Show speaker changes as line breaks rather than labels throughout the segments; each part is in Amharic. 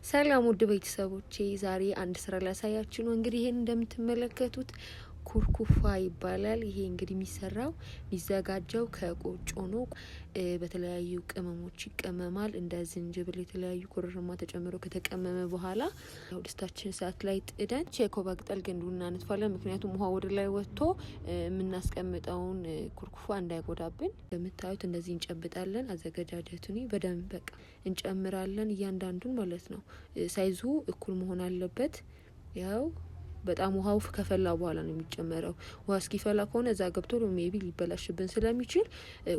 ሰላም ውድ ቤተሰቦቼ ዛሬ አንድ ስራ ላሳያችሁ ነው። እንግዲህ ይሄን እንደምትመለከቱት ኩርኩፋ ይባላል። ይሄ እንግዲህ የሚዘጋጀው ከቆጮ ነው። በተለያዩ ቅመሞች ይቀመማል። እንደ ዝንጅብል የተለያዩ ኮረሪማ ተጨምሮ ከተቀመመ በኋላ ድስታችን እሳት ላይ ጥደን የኮባ ቅጠል ግንዱን እናነጥፋለን። ምክንያቱም ውሃ ወደ ላይ ወጥቶ የምናስቀምጠውን ኩርኩፋ እንዳይጎዳብን። እንደምታዩት እንደዚህ እንጨብጣለን። አዘገጃጀቱን በደንብ በቃ እንጨምራለን። እያንዳንዱን ማለት ነው። ሳይዙ እኩል መሆን አለበት። ያው በጣም ውሃው ከፈላ በኋላ ነው የሚጨመረው። ውሃ እስኪፈላ ከሆነ እዛ ገብቶ ሜቢ ሊበላሽብን ስለሚችል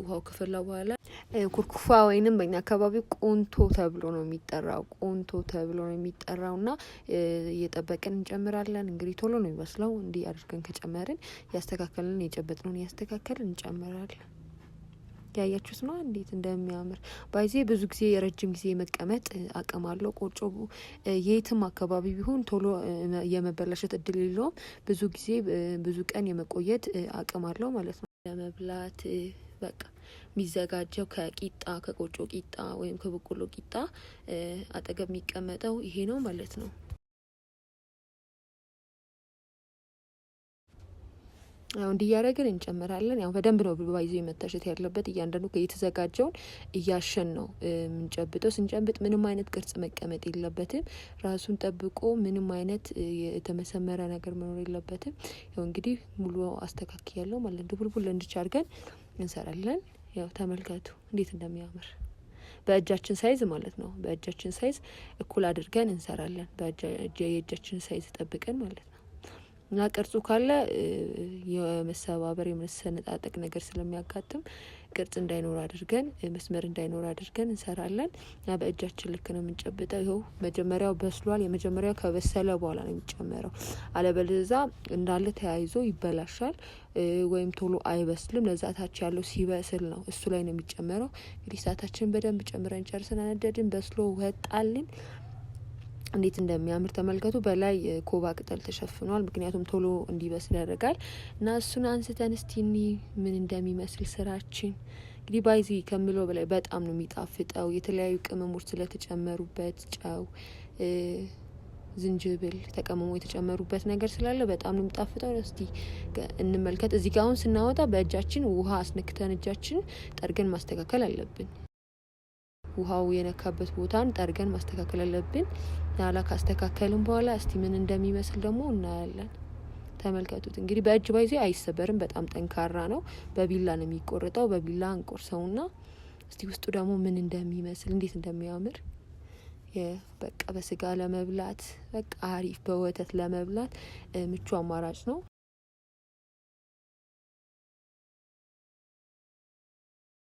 ውሃው ከፈላ በኋላ ኩርኩፋ ወይንም በእኛ አካባቢ ቆንቶ ተብሎ ነው የሚጠራው። ቆንቶ ተብሎ ነው የሚጠራውና እየጠበቅን እንጨምራለን። እንግዲህ ቶሎ ነው የሚበስለው። እንዲህ አድርገን ከጨመርን ያስተካከልን የጨበጥነውን ያስተካከልን እንጨምራለን። ያያችሁት ነው እንዴት እንደሚያምር። ባይዜ ብዙ ጊዜ የረጅም ጊዜ መቀመጥ አቅም አለው። ቆጮ የትም አካባቢ ቢሆን ቶሎ የመበላሸት እድል የለውም። ብዙ ጊዜ ብዙ ቀን የመቆየት አቅም አለው ማለት ነው። ለመብላት በቃ የሚዘጋጀው ከቂጣ ከቆጮ ቂጣ ወይም ከበቆሎ ቂጣ አጠገብ የሚቀመጠው ይሄ ነው ማለት ነው። አሁን እንዲያረግን እንጨምራለን። ያው በደንብ ነው ባይዞ መታሸት ያለበት። እያንዳንዱ የተዘጋጀውን እያሸን ነው የምንጨብጠው። ስንጨብጥ ምንም አይነት ቅርጽ መቀመጥ የለበትም። ራሱን ጠብቆ ምንም አይነት የተመሰመረ ነገር መኖር የለበትም። ያው እንግዲህ ሙሉ አስተካክያለሁ ማለት ነው። ቡልቡል እንድቻርገን እንሰራለን። ያው ተመልከቱ እንዴት እንደሚያምር በእጃችን ሳይዝ ማለት ነው። በእጃችን ሳይዝ እኩል አድርገን እንሰራለን። የእጃችን ሳይዝ ጠብቀን ማለት ነው። እና ቅርጹ ካለ የመሰባበር የመሰነጣጠቅ ነገር ስለሚያጋጥም ቅርጽ እንዳይኖር አድርገን መስመር እንዳይኖር አድርገን እንሰራለን። እና በእጃችን ልክ ነው የምንጨብጠው። ይኸው መጀመሪያው በስሏል። የመጀመሪያው ከበሰለ በኋላ ነው የሚጨመረው። አለበለዚያ እንዳለ ተያይዞ ይበላሻል ወይም ቶሎ አይበስልም። ለዛ ታች ያለው ሲበስል ነው እሱ ላይ ነው የሚጨመረው። እንግዲህ እሳታችንን በደንብ ጨምረን ጨርሰን አነደድን። በስሎ ወጣልን። እንዴት እንደሚያምር ተመልከቱ። በላይ ኮባ ቅጠል ተሸፍኗል። ምክንያቱም ቶሎ እንዲበስል ያደርጋል። እና እሱን አንስተን እስቲ ምን እንደሚመስል ስራችን እንግዲህ ባይዚ ከምለው በላይ በጣም ነው የሚጣፍጠው። የተለያዩ ቅመሞች ስለተጨመሩበት ጨው፣ ዝንጅብል ተቀመሞ የተጨመሩበት ነገር ስላለ በጣም ነው የሚጣፍጠው። እስቲ እንመልከት። እዚህ ጋር አሁን ስናወጣ በእጃችን ውሃ አስነክተን እጃችን ጠርገን ማስተካከል አለብን። ውሃው የነካበት ቦታን ጠርገን ማስተካከል አለብን። ያላ ካስተካከልን በኋላ እስቲ ምን እንደሚመስል ደግሞ እናያለን። ተመልከቱት። እንግዲህ በእጅ ባይዜ አይሰበርም። በጣም ጠንካራ ነው። በቢላ ነው የሚቆርጠው። በቢላ እንቆርሰውና እስቲ ውስጡ ደግሞ ምን እንደሚመስል እንዴት እንደሚያምር በቃ በስጋ ለመብላት በቃ አሪፍ፣ በወተት ለመብላት ምቹ አማራጭ ነው።